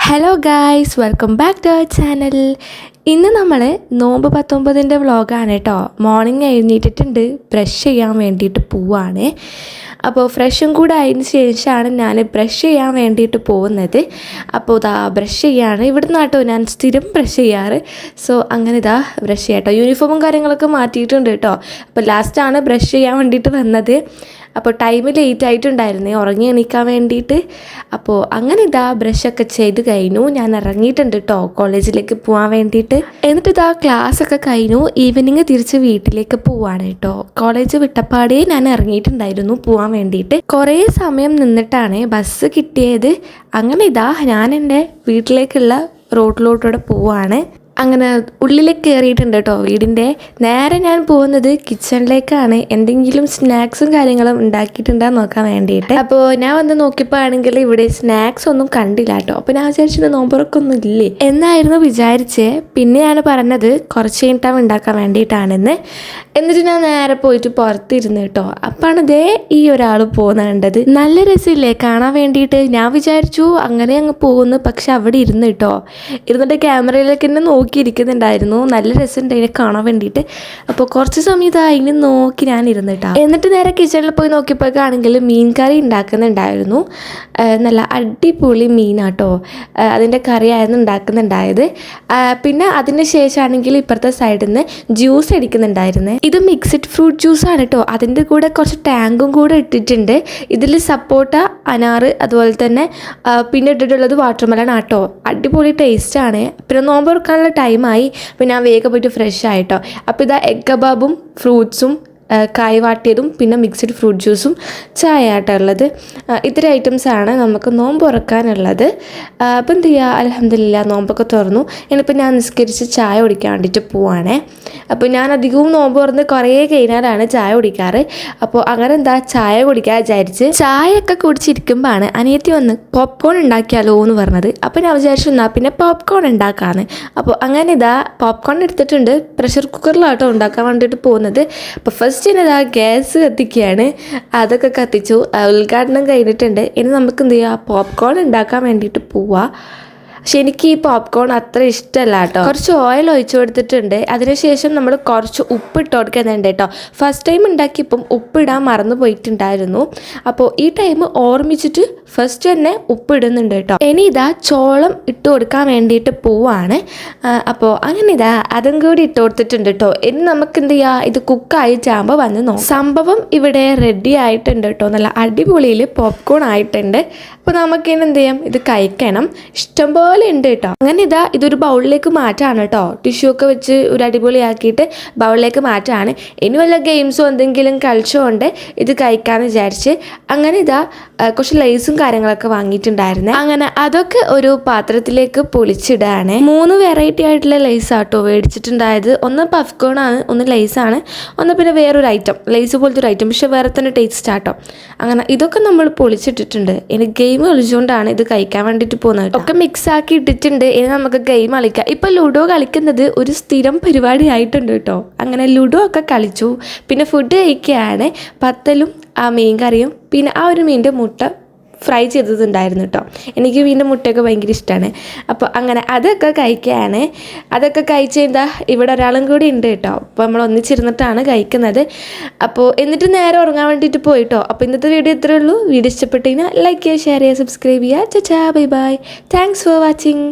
Hello guys, welcome back to our channel. ഇന്ന് നമ്മൾ നോമ്പ് 19 വ്ളോഗാണ് കേട്ടോ. മോർണിംഗ് എഴുന്നേറ്റിട്ടുണ്ട്, ബ്രഷ് ചെയ്യാൻ വേണ്ടിയിട്ട് പോവാണ്. അപ്പോൾ ഫ്രഷും കൂടെ ആയതിന് ശേഷമാണ് ഞാൻ ബ്രഷ് ചെയ്യാൻ വേണ്ടിയിട്ട് പോകുന്നത്. അപ്പോൾ ഇതാ ബ്രഷ് ചെയ്യാണ്. ഇവിടുന്ന് കേട്ടോ ഞാൻ സ്ഥിരം ബ്രഷ് ചെയ്യാറ്. സോ അങ്ങനെ ഇതാ ബ്രഷ് ചെയ്യാം കേട്ടോ. യൂണിഫോമും കാര്യങ്ങളൊക്കെ മാറ്റിയിട്ടുണ്ട് കേട്ടോ. അപ്പോൾ ലാസ്റ്റാണ് ബ്രഷ് ചെയ്യാൻ വേണ്ടിയിട്ട് വന്നത്. അപ്പോൾ ടൈം ലേറ്റ് ആയിട്ടുണ്ടായിരുന്നേ ഉറങ്ങി എണീക്കാൻ വേണ്ടിയിട്ട്. അപ്പോൾ അങ്ങനെ ഇതാ ബ്രഷൊക്കെ ചെയ്ത് കഴിഞ്ഞു. ഞാൻ ഇറങ്ങിയിട്ടുണ്ട് കേട്ടോ കോളേജിലേക്ക് പോകാൻ വേണ്ടിയിട്ട്. എന്നിട്ട് ഇതാ ക്ലാസ്സൊക്കെ കഴിഞ്ഞു. ഈവനിങ് തിരിച്ച് വീട്ടിലേക്ക് പോവാണ് കേട്ടോ. കോളേജ് വിട്ടപ്പാടേ ഞാൻ ഇറങ്ങിയിട്ടുണ്ടായിരുന്നു പോകാൻ വേണ്ടിയിട്ട്. കുറേ സമയം നിന്നിട്ടാണ് ബസ് കിട്ടിയത്. അങ്ങനെ ഇതാ ഞാൻ എൻ്റെ വീട്ടിലേക്കുള്ള റോഡിലോട്ടൂടെ പോവാണ്. അങ്ങനെ ഉള്ളിലേക്ക് കയറിയിട്ടുണ്ട് കേട്ടോ വീടിൻ്റെ. നേരെ ഞാൻ പോകുന്നത് കിച്ചണിലേക്കാണ്. എന്തെങ്കിലും സ്നാക്സും കാര്യങ്ങളും ഉണ്ടാക്കിയിട്ടുണ്ടാന്ന് നോക്കാൻ വേണ്ടിയിട്ട്. അപ്പോൾ ഞാൻ വന്ന് നോക്കിയപ്പോൾ ആണെങ്കിൽ ഇവിടെ സ്നാക്സ് ഒന്നും കണ്ടില്ല കേട്ടോ. അപ്പോൾ ഞാൻ വിചാരിച്ചത് നോമ്പുറക്കൊന്നും ഇല്ലേ എന്നായിരുന്നു വിചാരിച്ചേ. പിന്നെയാണ് പറഞ്ഞത് കുറച്ച് കഴിഞ്ഞിട്ടാണ് ഉണ്ടാക്കാൻ വേണ്ടിയിട്ടാണെന്ന്. എന്നിട്ട് ഞാൻ നേരെ പോയിട്ട് പുറത്തിരുന്നു കേട്ടോ. അപ്പാണ് ദേ ഈ ഒരാൾ പോകുന്ന കണ്ടത്. നല്ല രസമില്ലേ കാണാൻ വേണ്ടിയിട്ട്. ഞാൻ വിചാരിച്ചു അങ്ങനെ അങ്ങ് പോകുന്നു. പക്ഷെ അവിടെ ഇരുന്ന് കേട്ടോ. ഇരുന്നിട്ട് ക്യാമറയിലേക്ക് തന്നെ നോക്കിയിരിക്കുന്നുണ്ടായിരുന്നു. നല്ല രസമുണ്ട് അതിനെ കാണാൻ വേണ്ടിയിട്ട്. അപ്പോൾ കുറച്ച് സമയത്ത് അതിനെ നോക്കി ഞാൻ ഇരുന്നിട്ടാ. എന്നിട്ട് നേരെ കിച്ചണിൽ പോയി നോക്കിയപ്പോഴാണെങ്കിൽ മീൻ കറി ഉണ്ടാക്കുന്നുണ്ടായിരുന്നു. നല്ല അടിപൊളി മീനാട്ടോ. അതിൻ്റെ കറിയായിരുന്നു ഉണ്ടാക്കുന്നുണ്ടായത്. പിന്നെ അതിന് ശേഷമാണെങ്കിൽ ഇപ്പുറത്തെ സൈഡിൽ നിന്ന് ജ്യൂസ് അടിക്കുന്നുണ്ടായിരുന്നേ. ഇത് മിക്സഡ് ഫ്രൂട്ട് ജ്യൂസാണ് കേട്ടോ. അതിൻ്റെ കൂടെ കുറച്ച് ടാങ്കും കൂടെ ഇട്ടിട്ടുണ്ട്. ഇതിൽ സപ്പോട്ട, അനാറ്, അതുപോലെ തന്നെ പിന്നെ ഇട്ടിട്ടുള്ളത് വാട്ടർമെലൺ ആട്ടോ. അടിപൊളി ടേസ്റ്റാണ്. പിന്നെ നോമ്പ് തുറക്കാനുള്ള ടൈമായി. അപ്പോൾ ഞാൻ വേഗം പോയിട്ട് ഫ്രഷ് ആയിട്ടോ. അപ്പോൾ ഇതാ എഗ് കബാബും ഫ്രൂട്ട്സും കായ് വാട്ടിയതും പിന്നെ മിക്സഡ് ഫ്രൂട്ട് ജ്യൂസും ചായ ആട്ടുള്ളത്. ഇത്തരം ഐറ്റംസാണ് നമുക്ക് നോമ്പ് തുറക്കാനുള്ളത്. അപ്പോൾ എന്ത് ചെയ്യുക, അൽഹംദുലില്ലാ നോമ്പൊക്കെ തുറന്നു. ഇനിയിപ്പോൾ ഞാൻ നിസ്കരിച്ച് ചായ കുടിക്കാൻ വേണ്ടിയിട്ട് പോവാണേ. അപ്പോൾ ഞാൻ അധികവും നോമ്പ് തുറന്ന് കുറേ കഴിഞ്ഞാലാണ് ചായ കുടിക്കാറ്. അപ്പോൾ അങ്ങനെ എന്താ ചായ കുടിക്കാൻ വിചാരിച്ച് ചായയൊക്കെ കുടിച്ചിരിക്കുമ്പോഴാണ് അനിയത്തി വന്ന് പോപ്കോൺ ഉണ്ടാക്കിയാലോ എന്ന് പറഞ്ഞത്. അപ്പോൾ ഞാൻ വിചാരിച്ചു എന്നാൽ പിന്നെ പോപ്കോൺ ഉണ്ടാക്കാമെന്ന്. അപ്പോൾ അങ്ങനെ ഇതാ പോപ്കോൺ എടുത്തിട്ടുണ്ട്. പ്രഷർ കുക്കറിലാട്ടോ ഉണ്ടാക്കാൻ വേണ്ടിയിട്ട് പോകുന്നത്. അപ്പോൾ ഫസ്റ്റ് ഇതാ ഗ്യാസ് കത്തിക്കുകയാണ്. അതൊക്കെ കത്തിച്ചു. ഉദ്ഘാടനം കഴിഞ്ഞിട്ടുണ്ട്. ഇനി നമുക്ക് എന്ത് ചെയ്യുക, പോപ്കോൺ ഉണ്ടാക്കാൻ വേണ്ടിയിട്ട് പോവാം. പക്ഷെ എനിക്ക് ഈ പോപ്കോൺ അത്ര ഇഷ്ടമല്ല കേട്ടോ. കുറച്ച് ഓയിൽ ഒഴിച്ചു കൊടുത്തിട്ടുണ്ട്. അതിനുശേഷം നമ്മൾ കുറച്ച് ഉപ്പിട്ട് കൊടുക്കുന്നുണ്ട് കേട്ടോ. ഫസ്റ്റ് ടൈം ഉണ്ടാക്കിയപ്പം ഉപ്പിടാൻ മറന്നു പോയിട്ടുണ്ടായിരുന്നു. അപ്പോൾ ഈ ടൈം ഓർമ്മിച്ചിട്ട് ഫസ്റ്റ് തന്നെ ഉപ്പിടുന്നുണ്ട് കേട്ടോ. ഇനി ഇതാ ചോളം ഇട്ട് കൊടുക്കാൻ വേണ്ടിയിട്ട് പോവാണ്. അപ്പോൾ അങ്ങനെ ഇതാ അതും കൂടി ഇട്ട് കൊടുത്തിട്ടുണ്ട് കേട്ടോ. ഇനി നമുക്ക് എന്ത് ചെയ്യുക, ഇത് കുക്കായിട്ടാകുമ്പോൾ വന്ന് നോക്കാം. സംഭവം ഇവിടെ റെഡി ആയിട്ടുണ്ട് കേട്ടോ. നല്ല അടിപൊളിയിൽ പോപ്കോൺ ആയിട്ടുണ്ട്. അപ്പോൾ നമുക്കിനി എന്ത് ചെയ്യാം, ഇത് കഴിക്കണം. ഇഷ്ടംപോലെ ഉണ്ട് കേട്ടോ. അങ്ങനെ ഇതാ ഇതൊരു ബൗളിലേക്ക് മാറ്റാണ് കേട്ടോ. ടിഷ്യൂ ഒക്കെ വെച്ച് ഒരു അടിപൊളിയാക്കിയിട്ട് ബൗളിലേക്ക് മാറ്റാണ്. ഇനി വല്ല ഗെയിംസോ എന്തെങ്കിലും കളിച്ചുകൊണ്ട് ഇത് കഴിക്കാമെന്ന് വിചാരിച്ച് അങ്ങനെ ഇതാ കുറച്ച് ലൈസും കാര്യങ്ങളൊക്കെ വാങ്ങിയിട്ടുണ്ടായിരുന്നേ. അങ്ങനെ അതൊക്കെ ഒരു പാത്രത്തിലേക്ക് പൊളിച്ചിടാണ്. 3 വെറൈറ്റി ആയിട്ടുള്ള ലൈസ് ആട്ടോ മേടിച്ചിട്ടുണ്ടായത്. ഒന്ന് പഫ്കോൺ ആണ്, ഒന്ന് ലൈസാണ്, ഒന്ന് പിന്നെ വേറൊരു ഐറ്റം ലൈസ് പോലത്തെ ഒരു ഐറ്റം, പക്ഷെ വേറെ തന്നെ ടേസ്റ്റ് ആട്ടോ. അങ്ങനെ ഇതൊക്കെ നമ്മൾ പൊളിച്ചിട്ടിട്ടുണ്ട്. ഇനി ഗെയിം കളിച്ചുകൊണ്ടാണ് ഇത് കഴിക്കാൻ വേണ്ടിയിട്ട് പോകുന്നത്. ഒക്കെ മിക്സ് ആക്കി ഇട്ടിട്ടുണ്ട്. ഇനി നമുക്ക് ഗെയിം കളിക്കാം. ഇപ്പം ലുഡോ കളിക്കുന്നത് ഒരു സ്ഥിരം പരിപാടി ആയിട്ടുണ്ട് കേട്ടോ. അങ്ങനെ ലുഡോ ഒക്കെ കളിച്ചു. പിന്നെ ഫുഡ് കഴിക്കുകയാണ്. പത്തലും ആ മീൻ കറിയും പിന്നെ ആ ഒരു മീനിൻ്റെ മുട്ട ഫ്രൈ ചെയ്തതുണ്ടായിരുന്നു കേട്ടോ. എനിക്ക് മീൻ്റെ മുട്ടയൊക്കെ ഭയങ്കര ഇഷ്ടമാണ്. അപ്പോൾ അങ്ങനെ അതൊക്കെ കഴിക്കുകയാണ്. അതൊക്കെ കഴിച്ച് കഴിഞ്ഞാൽ ഇവിടെ ഒരാളും കൂടി ഉണ്ട് കേട്ടോ. അപ്പോൾ നമ്മൾ ഒന്നിച്ചിരുന്നിട്ടാണ് കഴിക്കുന്നത്. അപ്പോൾ എന്നിട്ട് നേരെ ഉറങ്ങാൻ വേണ്ടിയിട്ട് പോയിട്ടോ. അപ്പോൾ ഇന്നത്തെ വീഡിയോ ഇത്രയേ ഉള്ളൂ. വീഡിയോ ഇഷ്ടപ്പെട്ടു കഴിഞ്ഞാൽ ലൈക്ക് ചെയ്യുക, ഷെയർ ചെയ്യുക, സബ്സ്ക്രൈബ് ചെയ്യുക. ചാ bye bye. Thanks for watching.